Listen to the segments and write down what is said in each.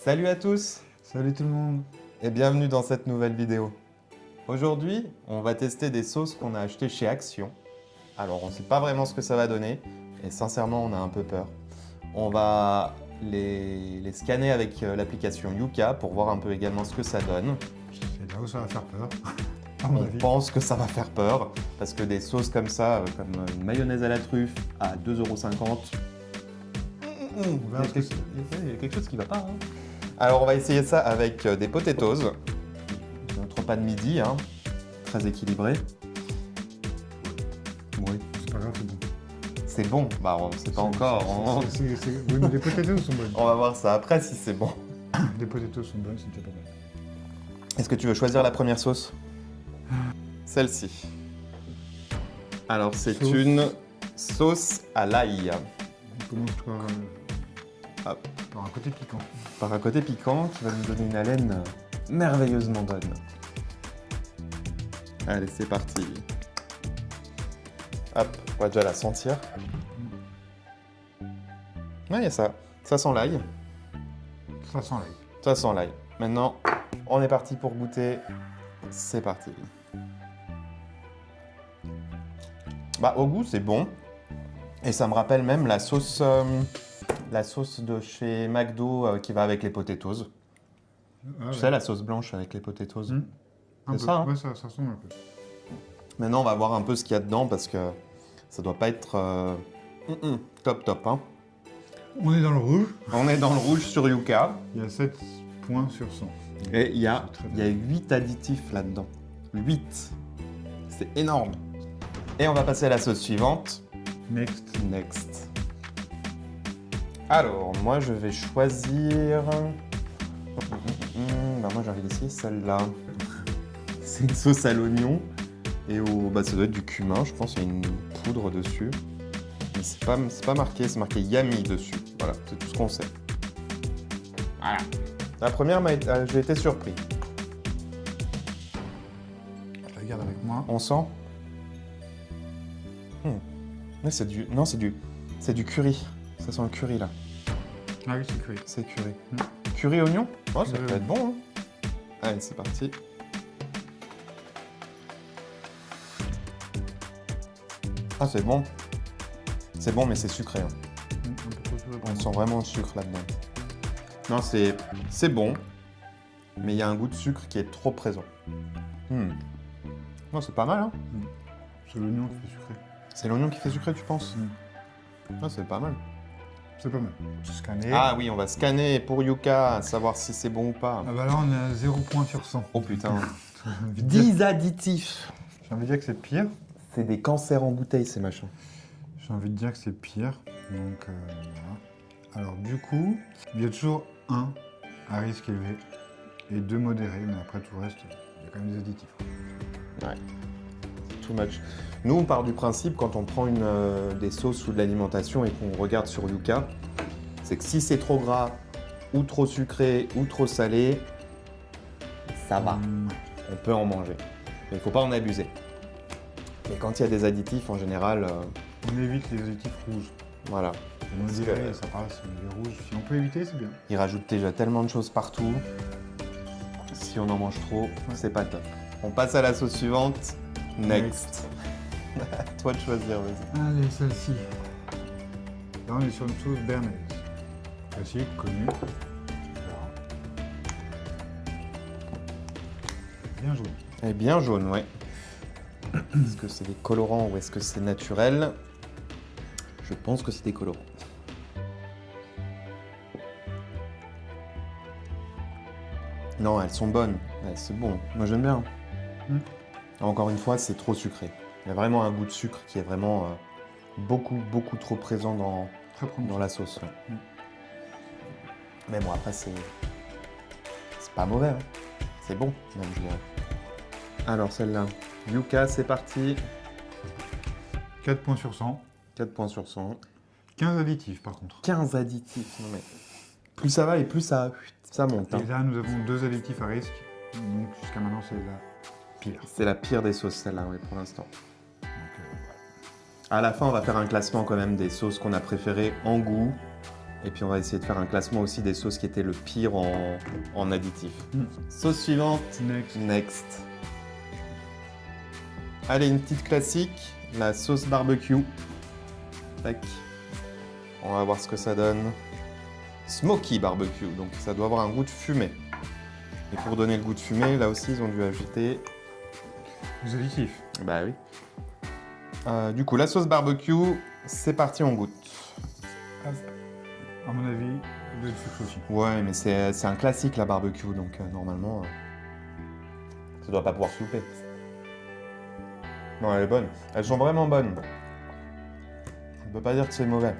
Salut à tous Salut tout le monde. et bienvenue dans cette nouvelle vidéo. Aujourd'hui, on va tester des sauces qu'on a achetées chez Action. Alors, on ne sait pas vraiment ce que ça va donner et sincèrement, on a un peu peur. On va les scanner avec l'application Yuka pour voir un peu également ce que ça donne. C'est là où ça va faire peur, à mon On avis. pense que ça va faire peur parce que des sauces comme ça, comme une mayonnaise à la truffe à 2,50 €, On verra ce que c'est. il y a quelque chose qui va pas. Hein. Alors on va essayer ça avec des potatoes, notre repas de midi, hein, très équilibré. Oui, C'est pas grave, c'est bon. c'est bon, bah on sait pas encore. Oui, mais les potatoes sont bonnes. On va voir ça après si c'est bon. Les potatoes sont bonnes, c'est déjà pas mal. Est-ce que tu veux choisir la première sauce? Celle-ci. Alors c'est Sauce. une sauce à l'ail. On commence Hop. par un côté piquant. Par un côté piquant qui va nous donner une haleine merveilleusement bonne. Allez, c'est parti. Hop, on va déjà la sentir. Ouais, il y a ça. Ça sent l'ail. Ça sent l'ail. Ça sent l'ail. Maintenant, on est parti pour goûter. C'est parti. Bah, au goût, c'est bon. Et ça me rappelle même la sauce de chez McDo qui va avec les potatoes. Tu sais, la sauce blanche avec les potatoes. Un c'est peu. ça, hein. Ouais, ça ressemble un peu. Maintenant, on va voir un peu ce qu'il y a dedans parce que ça doit pas être top, hein. On est dans le rouge. On est dans le rouge sur Yuka Il y a 7 points sur 100. et il y a C'est très bien. 8 additifs là-dedans. 8. C'est énorme. Et on va passer à la sauce suivante. Next. Next. Alors, moi, je vais choisir... Bah, moi, j'ai envie d'essayer celle-là. C'est une sauce à l'oignon. Et bah, ça doit être du cumin, je pense. Il y a une poudre dessus. Mais c'est pas marqué, c'est marqué Yummy dessus. Voilà, c'est tout ce qu'on sait. Voilà. La première, j'ai été surpris. Je la garde avec moi. On sent Mais c'est du... Non, c'est du curry. Ça sent le curry, là. Ah oui, c'est cuit. C'est curry. Mm. Curry oignon? Oh, ça Curry peut être bon. Hein. Allez, c'est parti. Ah, c'est bon. C'est bon, mais c'est sucré. Hein. Un peu trop sucré pour On moi. sent vraiment le sucre là-dedans. Non, c'est bon, mais il y a un goût de sucre qui est trop présent. Non, c'est pas mal, hein. C'est l'oignon qui fait sucré. C'est l'oignon qui fait sucré, tu penses? Mm. Ah, c'est pas mal. C'est pas mal. C'est scanné. Ah oui, on va scanner pour Yuka, savoir si c'est bon ou pas. Ah bah là, on est à 0 point sur 100. Oh putain. J'ai envie de dire- 10 additifs. j'ai envie de dire que c'est pire. C'est des cancers en bouteille, ces machins. J'ai envie de dire que c'est pire. Donc voilà. Alors du coup, il y a toujours un à risque élevé et deux modérés, mais après tout le reste, il y a quand même des additifs. Ouais. Too much. Nous, on part du principe, quand on prend des sauces ou de l'alimentation et qu'on regarde sur Yuka, c'est que si c'est trop gras, ou trop sucré, ou trop salé, ça va. On peut en manger. Mais il ne faut pas en abuser. Et quand il y a des additifs, en général, On évite les additifs rouges. voilà. Les modérés, ça passe, mais les rouges, si on peut éviter, c'est bien. Ils rajoutent déjà tellement de choses partout. Si on en mange trop, c'est pas top. On passe à la sauce suivante. Next. À toi de choisir, vas-y. Allez, celle-ci. Là, on est sur une sauce bernaise. Classique, connue. Bien jaune. Elle est bien jaune, ouais. Est-ce que c'est des colorants ou est-ce que c'est naturel? Je pense que c'est des colorants. Non, elles sont bonnes. Ouais, c'est bon. Moi, j'aime bien. Mm. Encore une fois, c'est trop sucré. Il y a vraiment un goût de sucre qui est vraiment beaucoup trop présent dans Très prononcé. la sauce. Ouais. Mm. Mais bon, après, c'est pas mauvais. Hein. C'est bon, même, je dirais. Alors, celle-là. Yuka, c'est parti. 4 points sur 100. 4 points sur 100. 15 additifs, par contre. 15 additifs. Non, mais... Plus ça va et plus ça monte. Hein. Et là, nous avons 2 additifs à risque. Donc, jusqu'à maintenant, c'est la pire. C'est la pire des sauces, celle-là, oui, pour l'instant. Donc, À la fin, on va faire un classement quand même des sauces qu'on a préférées en goût Et puis on va essayer de faire un classement aussi des sauces qui étaient le pire en additifs. Sauce suivante. Next. Next. Allez, une petite classique, la sauce barbecue. Tac. On va voir ce que ça donne. Smoky barbecue, donc ça doit avoir un goût de fumée. Et pour donner le goût de fumée, là aussi, ils ont dû ajouter... Les additifs. Bah oui. Du coup, la sauce barbecue, c'est parti, on goûte. Hop. À mon avis, il doit être sucré aussi. Ouais, mais c'est un classique, la barbecue, donc normalement, ça doit pas pouvoir se louper. Non, elle est bonne. Elles sont vraiment bonnes. On peut pas dire que c'est mauvais.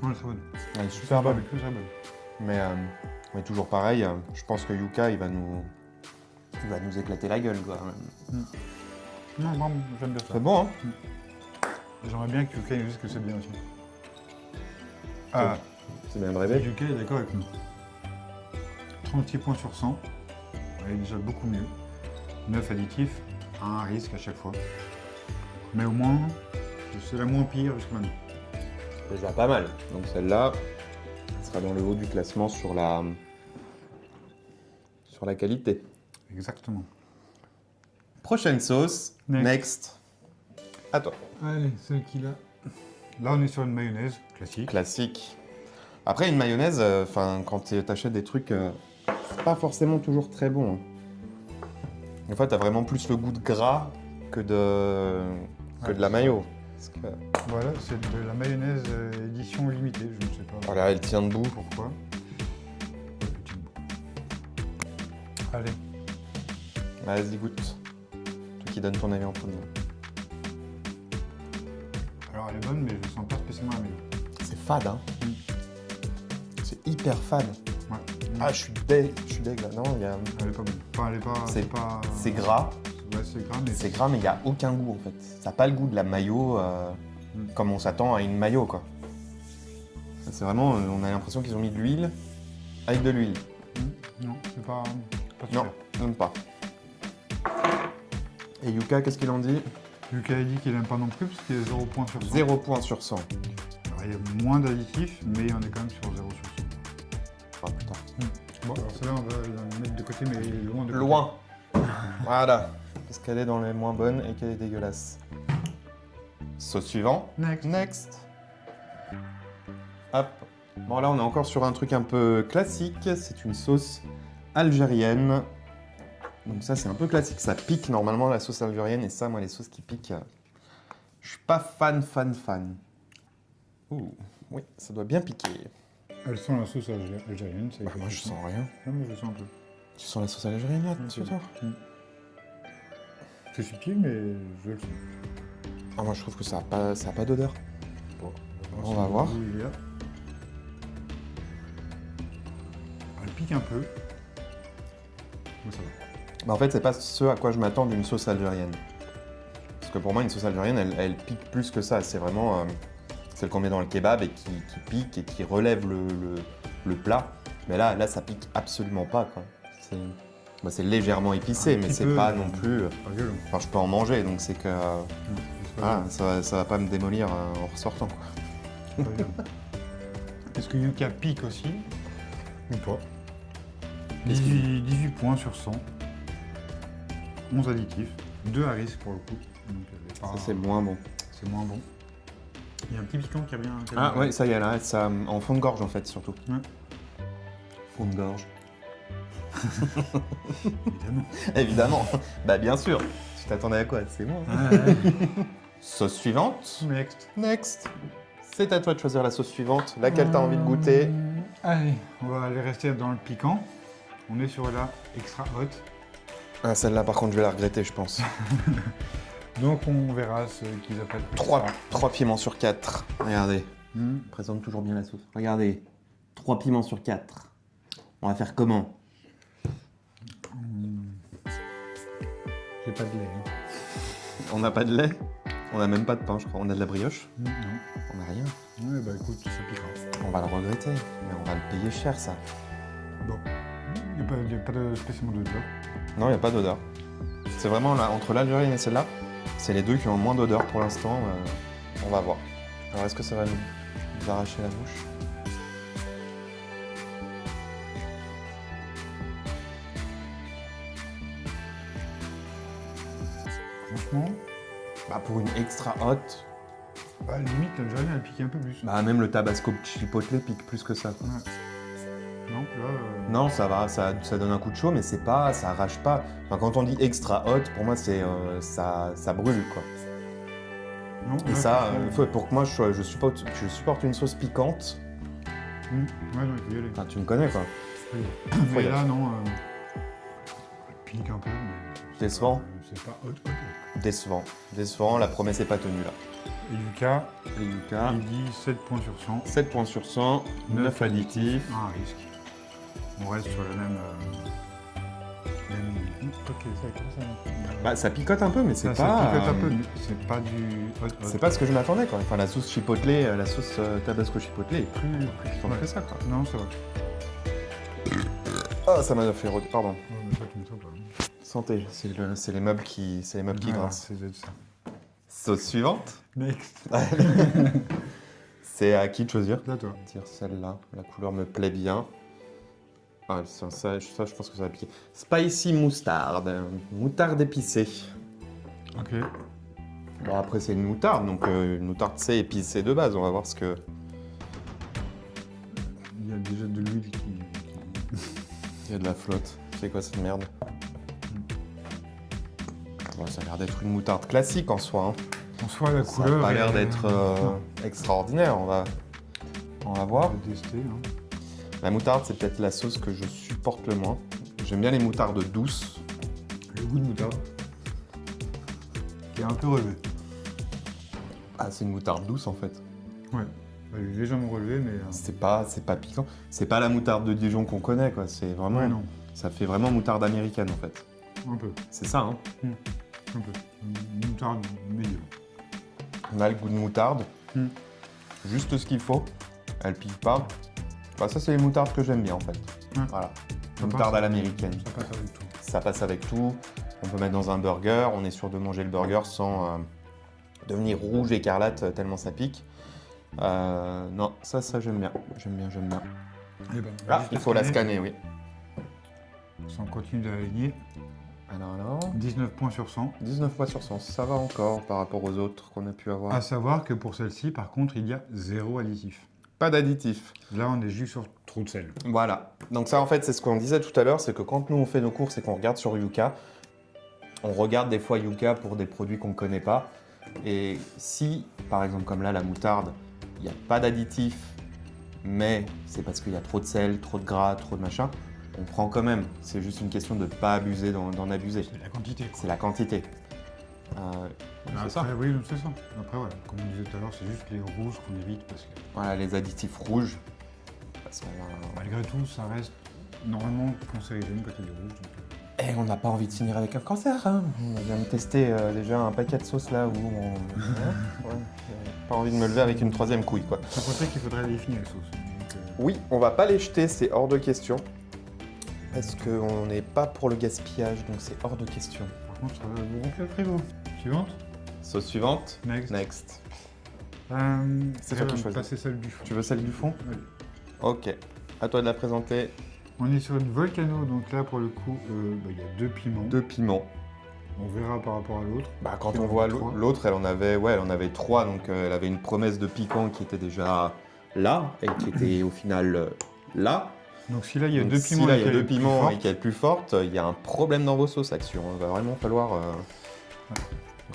Non, elle est très bonne. Elle est super bonne. Barbecue, très bonne. Mais toujours pareil, je pense que Yuka, il va nous éclater la gueule, quoi. Non, vraiment, j'aime bien ça. C'est bon, hein? J'aimerais bien que Yuka nous dise que c'est bien aussi. C'est bien de Et rêver. Yuka est d'accord avec nous. 36 points sur 100. Elle est déjà beaucoup mieux. 9 additifs, un risque à chaque fois. Mais au moins, c'est la moins pire jusqu'à maintenant. C'est déjà pas mal. Donc celle-là sera dans le haut du classement sur la qualité. Exactement. Prochaine sauce. Next. À toi. Allez, celle qui là. Là, on est sur une mayonnaise classique. Classique. Après, une mayonnaise, quand tu achètes des trucs, c'est pas forcément toujours très bon. En fait, t'as vraiment plus le goût de gras que de la mayo. Parce que... Voilà, c'est de la mayonnaise édition limitée, je ne sais pas Voilà, elle tient debout. pourquoi. Elle tient debout. Allez, Bah, vas-y, goûte. Toi qui donne ton avis en premier. alors elle est bonne, mais je sens pas spécialement la mayo. C'est fade, hein. C'est hyper fade. Ouais. Ah, je suis deg là. Non, il y a... Elle est pas bonne. Enfin, elle est pas. C'est gras. Ouais, c'est gras, mais C'est gras, mais il n'y a aucun goût, en fait. Ça n'a pas le goût de la mayo, comme on s'attend à une mayo, quoi. C'est vraiment... on a l'impression qu'ils ont mis de l'huile avec de l'huile. Non, c'est pas super. Non, même pas. Et Yuka, qu'est-ce qu'il en dit? Lucas a dit qu'il aime pas non plus, parce qu'il est 0 points sur 100. 0 points sur 100. Alors, il y a moins d'additifs, mais on est quand même sur 0 sur 100. Ah putain. Bon, alors celle-là, on va la mettre de côté, mais loin de côté. Loin. Voilà. Parce qu'elle est dans les moins bonnes et qu'elle est dégueulasse. Sauce suivant. Next. Next. Hop. Bon, là, on est encore sur un truc un peu classique. C'est une sauce algérienne. Donc ça, c'est un peu classique. Ça pique normalement, la sauce algérienne. Et ça, moi, les sauces qui piquent, je suis pas fan. Ouh, oui, ça doit bien piquer. Elle sent la sauce algérienne. C'est Bah, moi, je sens rien. Non, mais je sens un peu. Tu sens la sauce algérienne, là, sur toi? C'est subtil, mais je le sens. Ah, moi, je trouve que ça a pas d'odeur. Bon, On va voir. Elle pique un peu. Mais ça va. Bah, en fait, c'est pas ce à quoi je m'attends d'une sauce algérienne. Parce que pour moi, une sauce algérienne, elle pique plus que ça. C'est vraiment celle qu'on met dans le kebab et qui pique et qui relève le plat. Mais là, ça pique absolument pas, quoi. C'est légèrement épicé, mais c'est pas non plus... Pas violent. Enfin, je peux en manger, donc c'est que... C'est pas ça va pas me démolir en ressortant, quoi. violent. Est-ce que Yuka pique aussi? Ou pas? 18 points sur 100. 11 additifs. 2 à risque pour le coup. Donc, elle est pas- Ça, c'est moins bon. c'est moins bon. Il y a un petit piquant qui revient. Ah ouais, ça y est, là, ça en fond de gorge, en fait, surtout. Ouais. Fond de gorge. Évidemment. Évidemment. Bah, bien sûr. Tu t'attendais à quoi? C'est moi. Sauce suivante. Next. Next. C'est à toi de choisir la sauce suivante. Laquelle t'as envie de goûter? Allez, on va aller rester dans le piquant. On est sur la extra hot. Ah, celle-là, par contre, je vais la regretter, je pense. Donc on verra ce qu'ils appellent 3 piments sur 4. Regardez. Hmm. Présente toujours bien la sauce. Regardez. 3 piments sur 4. On va faire comment? J'ai pas de lait. Hein. On n'a pas de lait. On n'a même pas de pain, je crois. On a de la brioche. Non. On n'a rien. Ouais, bah écoute, ça piquera. On va le regretter. Mais on va le payer cher, ça. Bon. Il n'y a pas de spécialement d'odeur. Non, il n'y a pas d'odeur. C'est vraiment là, entre l'algérienne et celle-là, c'est les deux qui ont le moins d'odeur pour l'instant. On va voir. Alors, est-ce que ça va nous arracher la bouche? Franchement, Bah, pour une extra hot, bah, limite, l'Algérienne, elle pique un peu plus. bah, même le tabasco chipotle pique plus que ça, quoi. Ouais. Non, là... Non, ça va, ça donne un coup de chaud, mais c'est pas, ça arrache pas. Enfin, quand on dit extra hot, pour moi, c'est ça brûle, quoi. Non, Et là, ça, franchement, pour que moi, je supporte une sauce piquante. Ouais, non, il faut y aller. Enfin, tu me connais, quoi. Mais là, non, elle pique un peu, mais... Décevant. C'est pas hot. Décevant. Décevant, la promesse n'est pas tenue, là. Et Yuka, Et Yuka, il dit 7 points sur 100, 7 points sur 100, 9 additifs. un risque. On reste sur la même... Ok, ça commence à... Bah, ça picote un peu, mais c'est Ça pas... picote un peu, mais c'est pas du hot. C'est pas ce que je m'attendais, quoi. Enfin, la sauce chipotle, la sauce tabasco chipotle est plus piquante que ça, quoi. Non, ça va. Ah, ça m'a fait... Pardon. Ouais, mais toi, tu me sens pas. Santé, c'est les meubles qui grincent. C'est de ça. Sauce suivante. Next. C'est à qui de choisir? Là, toi. Tire celle-là, la couleur me plaît bien. Ah, ça, je pense que ça va piquer. Spicy moutarde, moutarde épicée. Ok. Bon, après, c'est une moutarde, donc une moutarde c'est épicée de base. On va voir ce que... Il y a déjà de l'huile qui... Il y a de la flotte. C'est quoi cette merde? Bon, ça a l'air d'être une moutarde classique en soi. Hein. En soi, la Ça couleur... n'a pas l'air est- d'être extraordinaire. On va On voir. va tester. Hein. La moutarde, c'est peut-être la sauce que je supporte le moins. J'aime bien les moutardes douces. Le goût de moutarde. Qui est un peu relevé. Ah, c'est une moutarde douce en fait. Ouais. Elle est légèrement relevée, mais... C'est pas piquant. C'est pas la moutarde de Dijon qu'on connaît, quoi. C'est vraiment. Ouais, non. Ça fait vraiment moutarde américaine en fait. Un peu. C'est ça, hein. Un peu. Une moutarde médium. On a le goût de moutarde. Mm. Juste ce qu'il faut. Elle pique pas. Bah, ça, c'est les moutardes que j'aime bien en fait. Ouais. Voilà. Ça Moutarde passe. à l'américaine. Ça passe avec tout. Ça passe avec tout. On peut mettre dans un burger. On est sûr de manger le burger sans devenir rouge écarlate tellement ça pique. Non, ça j'aime bien. J'aime bien. Eh ben, Ah, juste il faut la scanner, oui. Ça, on continue d'aligner. Alors, 19 points sur 100. 19 fois sur 100, ça va encore par rapport aux autres qu'on a pu avoir. À savoir que pour celle-ci, par contre, il y a 0 additif. Pas d'additif. Là, on est juste sur trop de sel. Voilà. Donc ça, en fait, c'est ce qu'on disait tout à l'heure, c'est que quand nous, on fait nos courses et qu'on regarde sur Yuka, on regarde des fois Yuka pour des produits qu'on ne connaît pas. Et si, par exemple, comme là, la moutarde, il n'y a pas d'additif, mais c'est parce qu'il y a trop de sel, trop de gras, trop de machin, on prend quand même. C'est juste une question de ne pas abuser, d'en abuser. C'est la quantité. C'est la quantité. C'est ça. Après, oui, c'est ça. Après, voilà, comme on disait tout à l'heure, c'est juste les rouges qu'on évite parce que Voilà, les additifs rouges. Parce qu'on malgré tout, ça reste normalement cancérigène quand il est rouge. Donc, Et on n'a pas envie de finir avec un cancer. Hein. On vient de tester déjà un paquet de sauces là où on. Ouais, pas envie de me lever avec une troisième couille, quoi. c'est pour ça qu'il faudrait les finir les sauces. Donc, Oui, on va pas les jeter, c'est hors de question. Parce qu'on n'est pas pour le gaspillage, donc c'est hors de question. par contre, ça va vous remplir le frigo. Suivante. Sauce suivante. Next. Next. C'est toi qui choisis. passer celle du fond. Tu veux celle du fond? Oui. Ok. À toi de la présenter. On est sur une volcano, donc là pour le coup, il y a 2 piments. 2 piments. On verra par rapport à l'autre. Bah, quand Qui on en voit a trois. l'autre, elle en avait 3, donc elle avait une promesse de piquant qui était déjà là et qui était au final là. Donc si là il y a Donc, 2 si piments, là, il y a lesquels 2 est plus piments forte, et qu'elle est plus forte, il y a un problème dans vos sauces Action. Il va vraiment falloir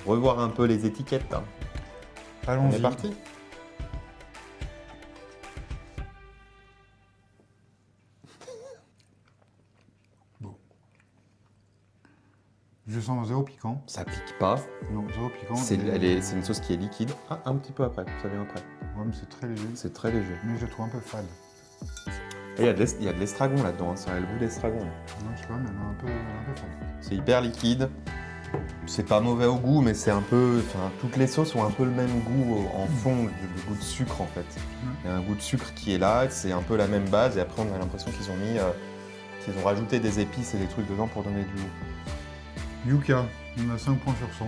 revoir un peu les étiquettes. Hein. On allons-y. est parti. Je sens 0 piquant. Ça pique pas. Non, 0 piquant. C'est et- une sauce qui est liquide. Ah, un petit peu après, ça vient après. Ouais, mais c'est très léger. C'est très léger. Mais je le trouve un peu fade. Et il y a de l'estragon là-dedans, hein. Ça a le goût d'estragon. Non, je sais pas, mais elle est un peu fade. C'est hyper liquide. C'est pas mauvais au goût, mais c'est un peu. Enfin, toutes les sauces ont un peu le même goût en fond, le goût de sucre en fait. Il y a un goût de sucre qui est là, c'est un peu la même base, et après on a l'impression qu'ils ont rajouté des épices et des trucs dedans pour donner du goût. Yuka, on a 5 points sur 100.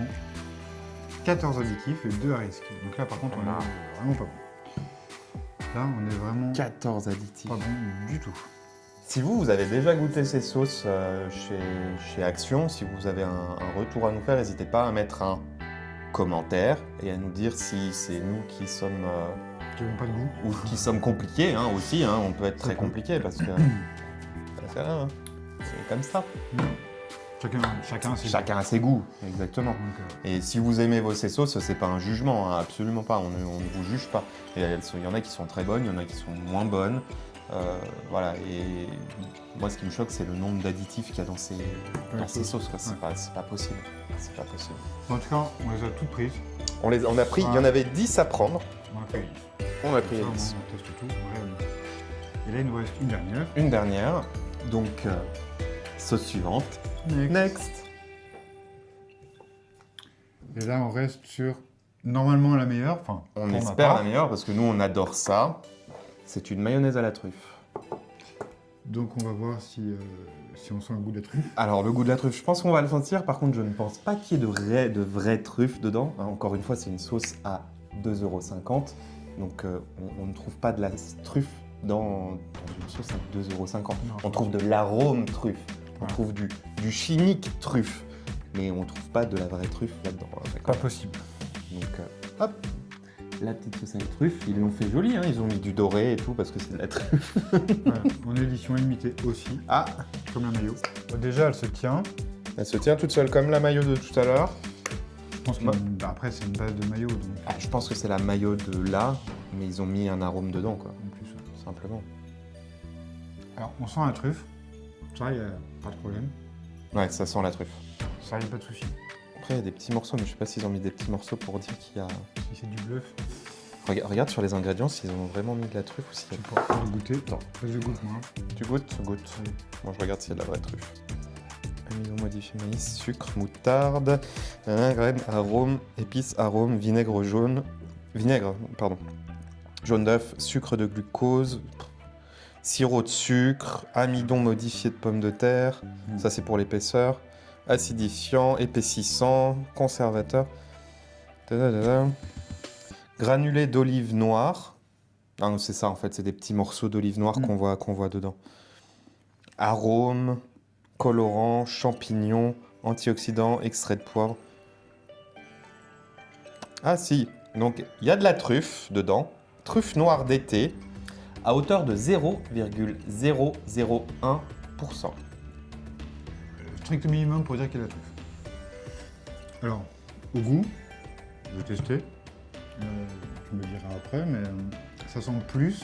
14 additifs et 2 à risque. Donc là, par contre, on Voilà. est vraiment pas bon. Là, on est vraiment 14 additifs. pas bon du tout. Si vous avez déjà goûté ces sauces chez Action, si vous avez un retour à nous faire, n'hésitez pas à mettre un commentaire et à nous dire si c'est nous qui sommes Qui n'ont pas de goût. ou qui sommes compliqués aussi. On peut être très compliqué parce que c'est comme ça. Chacun a ses goûts, exactement. Donc, Et si vous aimez vos sauces, c'est pas un jugement, absolument pas. On ne vous juge pas. Et il y en a qui sont très bonnes, il y en a qui sont moins bonnes. Voilà. Et moi, ce qui me choque, c'est le nombre d'additifs qu'il y a dans ces sauces. Quoi. C'est pas possible. C'est pas possible. En tout cas, on les a toutes prises. On a pris. Il y en avait 10 à prendre. On a pris les 10. On teste tout. Et là, il nous reste une dernière. Une dernière. Donc, sauce suivante. Next. Et là, on reste sur normalement la meilleure. Enfin, on espère la meilleure parce que nous, on adore ça. C'est une mayonnaise à la truffe. Donc, on va voir si on sent le goût de la truffe. Alors, le goût de la truffe, je pense qu'on va le sentir. Par contre, je ne pense pas qu'il y ait de vraies truffes dedans. Encore une fois, c'est une sauce à 2,50 €. Donc, on ne trouve pas de la truffe dans une sauce à 2,50 €. On trouve de l'arôme truffe. On trouve du chimique truffe. Mais on ne trouve pas de la vraie truffe là-dedans. Pas possible. Donc, hop, la petite sauce à la truffe. Ils l'ont fait joli, ils ont mis du doré et tout parce que c'est de la truffe. Voilà. En édition limitée aussi. Ah, comme la maillot. Déjà, elle se tient. Elle se tient toute seule comme la maillot de tout à l'heure. Je pense qu'après, c'est une base de maillot. Donc... je pense que c'est la maillot de là, mais ils ont mis un arôme dedans, quoi. En plus, simplement. Alors, on sent la truffe. Ça, il n'y a pas de problème. Ouais, ça sent la truffe. Ça, il n'y a pas de souci. Après, il y a des petits morceaux, mais je sais pas s'ils ont mis des petits morceaux pour dire qu'il y a... Si c'est du bluff. Regarde sur les ingrédients s'ils ont vraiment mis de la truffe ou s'il y a... Tu peux goûter. Non, je goûte, moi. Tu goûtes? Goûte. Moi, je regarde s'il y a de la vraie truffe. Amidon modifié maïs, sucre, moutarde, graines, arôme, épices, arôme, vinaigre jaune... Jaune d'œuf, sucre de glucose... Sirop de sucre, amidon modifié de pommes de terre, ça c'est pour l'épaisseur, acidifiant, épaississant, conservateur, granulé d'olive noire, c'est ça en fait, c'est des petits morceaux d'olive noire qu'on voit dedans, arôme, colorant, champignons, antioxydants, extrait de poivre. Ah si, donc il y a de la truffe dedans, truffe noire d'été, à hauteur de 0,001%. Strict minimum pour dire qu'il y a la truffe. Alors, au goût, je vais tester. Tu me diras après, mais ça sent plus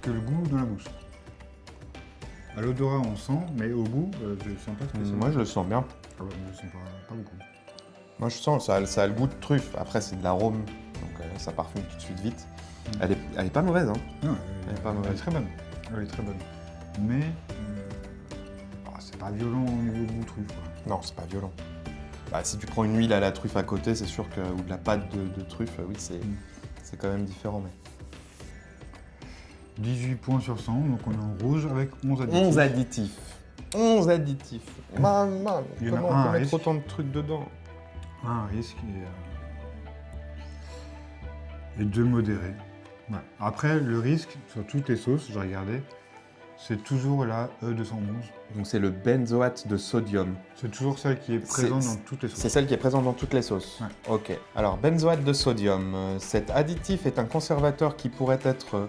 que le goût dans la bouche. À l'odorat, on sent, mais au goût, je ne sens pas spécialement. Moi, je le sens bien. Ah ouais, je ne sens pas beaucoup. Moi, je sens, ça a le goût de truffe. Après, c'est de l'arôme, donc ça parfume tout de suite vite. Elle est pas mauvaise, Non, elle est pas mauvaise. Elle est très bonne. Elle est très bonne. Mais c'est pas violent au niveau de goût truffe. Quoi. Non, c'est pas violent. Si tu prends une huile à la truffe à côté, c'est sûr que ou de la pâte de truffe, oui, c'est quand même différent. Mais... 18 points sur 100, donc on est en rouge avec 11 additifs. 11 additifs. Comment on peut mettre autant de trucs dedans? Un risque et deux modérés. Ouais. Après, le risque, sur toutes les sauces, j'ai regardé, c'est toujours la E211. Donc c'est le benzoate de sodium. C'est toujours celle qui est présente dans toutes les sauces. C'est celle qui est présente dans toutes les sauces. Ouais. Ok. Alors benzoate de sodium, cet additif est un conservateur qui pourrait être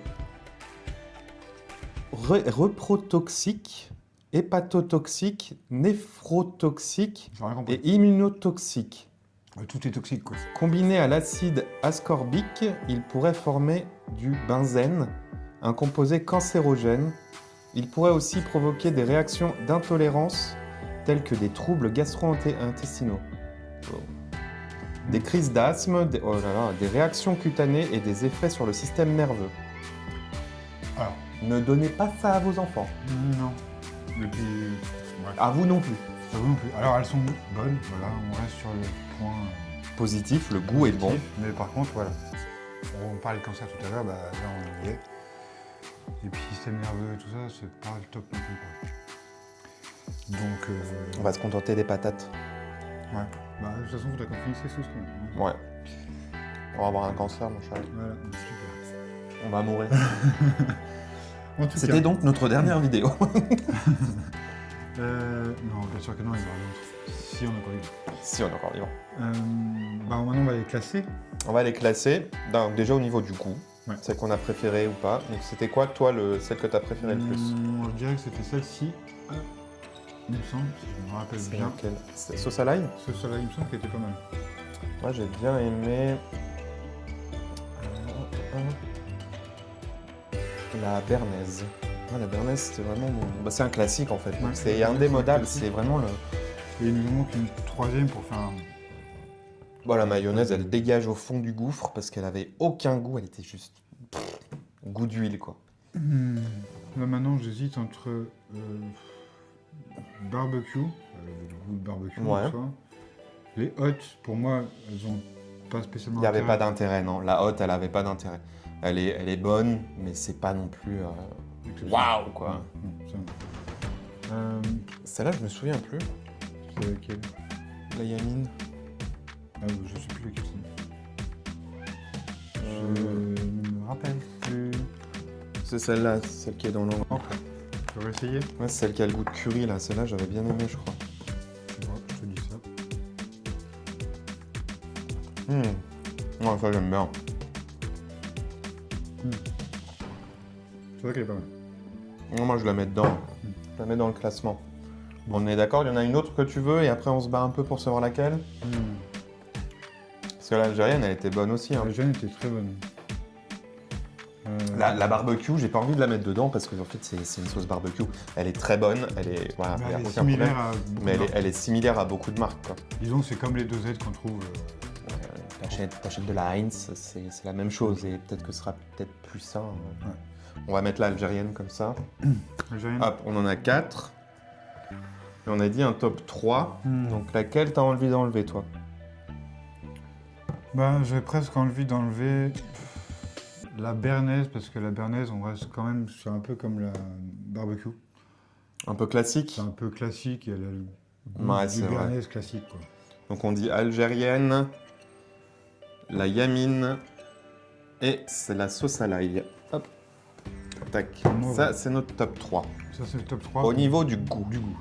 reprotoxique, hépatotoxique, néphrotoxique et immunotoxique. Tout est toxique, quoi. Combiné à l'acide ascorbique, il pourrait former du benzène, un composé cancérogène. Il pourrait aussi provoquer des réactions d'intolérance, telles que des troubles gastro-intestinaux, des crises d'asthme, des réactions cutanées et des effets sur le système nerveux. Alors, ne donnez pas ça à vos enfants. Non. Et puis, ouais. À vous non plus. À vous non plus. Alors, elles sont bonnes, voilà, on reste sur le point positif, le goût est bon. Mais par contre, voilà, on parlait de cancer tout à l'heure, là on y est. Et puis système nerveux et tout ça, c'est pas le top non plus, quoi. Donc... on va se contenter des patates. Ouais. De toute façon, vous avez fini ces sauces quand même. Ouais. On va avoir un cancer, mon chéri. Voilà, super. On va mourir. En tout C'était cas, donc notre dernière vidéo. non, bien sûr que non, il y en aura d'autres. Si on a encore eu. Si on est encore vivant. Maintenant, on va les classer. On va les classer. Donc, déjà au niveau du goût, Ouais. celle qu'on a préférée ou pas. Donc c'était quoi toi celle que tu as préférée le plus? Je dirais que c'était celle-ci. Il me semble, si je me rappelle C'est bien. laquelle? C'est sauce à l'ail? Ce soleil, il me semble qu'elle était pas mal. Moi j'ai bien aimé la béarnaise. Ouais, la béarnaise c'était vraiment mon... c'est un classique en fait. Ouais, C'est la indémodable, béarnaise, c'est un c'est vraiment le... Et il nous manque une troisième pour faire un... Bon, la mayonnaise elle dégage au fond du gouffre parce qu'elle avait aucun goût, elle était juste goût d'huile quoi. Là maintenant, j'hésite entre barbecue, le goût de barbecue Ouais. en soi. Les hottes, pour moi, elles ont pas spécialement Il n'y avait pas intérêt. d'intérêt, non. La hotte, elle avait pas d'intérêt. Elle est bonne, mais c'est pas non plus... Waouh, quoi. Ça. Celle-là, je me souviens plus. C'est laquelle? La yamine. Je sais plus laquelle c'est. Je ne me rappelle plus. C'est celle-là, celle qui est dans l'angle. Ok. Tu vas essayer? Ouais, c'est celle qui a le goût de curry, là. Celle-là, j'avais bien aimé, je crois. Je te dis ça. Ouais, ça, j'aime bien. C'est vrai qu'elle est pas mal. Non, moi, je la mets dedans. Je la mets dans le classement. On est d'accord, il y en a une autre que tu veux, et après, on se bat un peu pour savoir laquelle. Parce que l'algérienne, elle était bonne aussi. Hein. La jeune était très bonne. La barbecue, j'ai pas envie de la mettre dedans parce que en fait c'est une sauce barbecue. Elle est très bonne, elle est, voilà, Bah, y a elle est aucun similaire problème. à beaucoup Mais de marques. elle est similaire à beaucoup de marques. Quoi. Disons que c'est comme les dosettes qu'on trouve. T'achètes de la Heinz, c'est la même chose et peut-être que ce sera peut-être plus sain. Ouais. On va mettre l'algérienne comme ça. Algérienne. Hop, on en a 4. Et on a dit un top 3. Donc, Donc laquelle t'as envie d'enlever toi? bah, j'ai presque envie d'enlever la béarnaise parce que la béarnaise, on reste quand même sur un peu comme la barbecue. Un peu classique. C'est un peu classique et elle a le goût Ouais, du c'est vrai. béarnaise classique, quoi. Donc on dit algérienne, la yamine et c'est la sauce à l'ail. Hop. Tac. Moi, Ça, ouais. c'est notre top 3. Ça, c'est le top 3. Au niveau du goût. Du goût.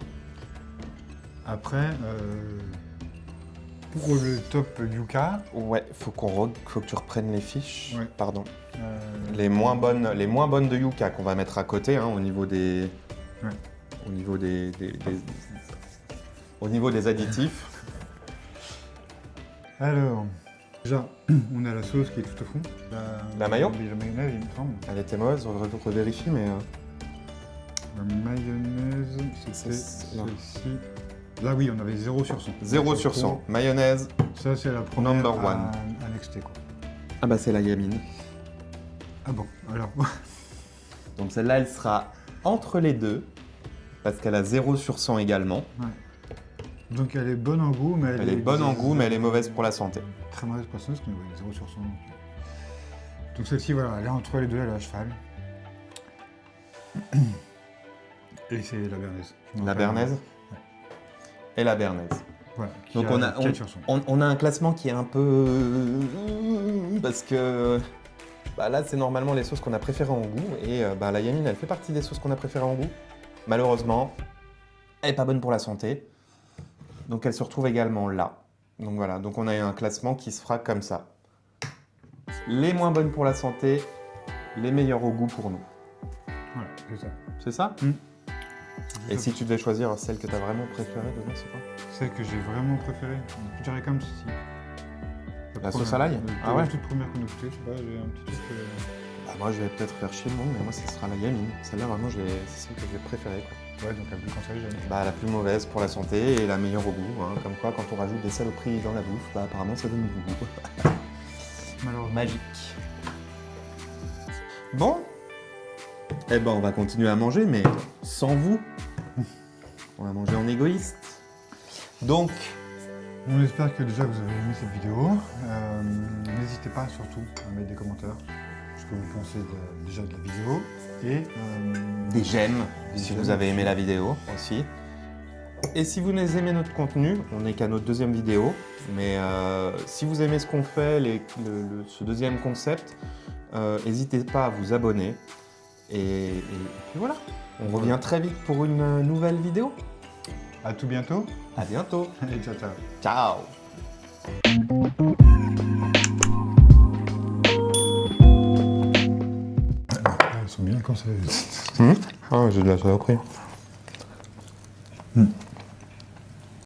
Après, pour le top yuca, Ouais, faut que tu reprennes les fiches. Ouais. Pardon. Les moins bonnes de yuca qu'on va mettre à côté, hein, au niveau des, Ouais. au niveau au niveau des additifs. alors, déjà, on a la sauce qui est tout au fond. La mayo La mayonnaise, il me semble. Elle était mauvaise, on revérifie, mais La mayonnaise, c'était C'est- non. celle-ci. Là, oui, on avait 0 sur 100. 0 sur 100. Mayonnaise. Ça, c'est la première Number à one. annexer, quoi. Ah bah c'est la yamine. Ah bon, alors. Donc celle-là, elle sera entre les deux, parce qu'elle a 0 sur 100 également. Donc, elle est bonne en goût, mais Elle est bonne en goût, mais elle est mauvaise pour la santé. Très mauvaise pour la sauce, mais ouais, 0 sur 100. Donc, celle-ci, voilà, elle est entre les deux, elle est à cheval. Et c'est la béarnaise. La béarnaise Ouais. et la béarnaise. Voilà. qui Donc on a, 4 sur 100. on a un classement qui est un peu... Parce que bah là, c'est normalement les sauces qu'on a préférées en goût. Et bah, la yamine, elle fait partie des sauces qu'on a préférées en goût. Malheureusement, elle n'est pas bonne pour la santé. Donc elle se retrouve également là. Donc voilà, donc on a un classement qui se fera comme ça. Les moins bonnes pour la santé, les meilleures au goût pour nous. Voilà, c'est ça. C'est ça? Et si tu devais choisir celle que tu as vraiment préférée dedans, c'est quoi? Celle que j'ai vraiment préférée, je dirais comme ceci. La sauce à l'ail? Ah ouais? La toute première qu'on a goûtée, je sais pas, j'ai un petit truc. Bah, moi, je vais peut-être faire chier le monde, mais moi, ce sera la yamine. Celle-là, vraiment, c'est celle que j'ai préférée. Quoi. Ouais, donc la plus conseillée, jamais. Bah, la plus mauvaise pour la santé et la meilleure au goût. Hein. Comme quoi, quand on rajoute des saloperies dans la bouffe, bah, apparemment, ça donne du goût. Malheureusement. Magique. Bon. Eh ben, on va continuer à manger, mais sans vous. On va manger en égoïste. Donc, On espère que déjà vous avez aimé cette vidéo. N'hésitez pas surtout à mettre des commentaires, ce que vous pensez déjà de la vidéo. Et des j'aime, Des si j'aime. vous avez aimé la vidéo aussi. Et si vous aimez notre contenu, on n'est qu'à notre deuxième vidéo, mais si vous aimez ce qu'on fait, ce deuxième concept, n'hésitez pas à vous abonner Et puis voilà. On revient très vite pour une nouvelle vidéo. À tout bientôt. À bientôt. Allez, ciao, ciao. Ciao. Elles sont bien quand c'est... Ah, j'ai de la saloperie.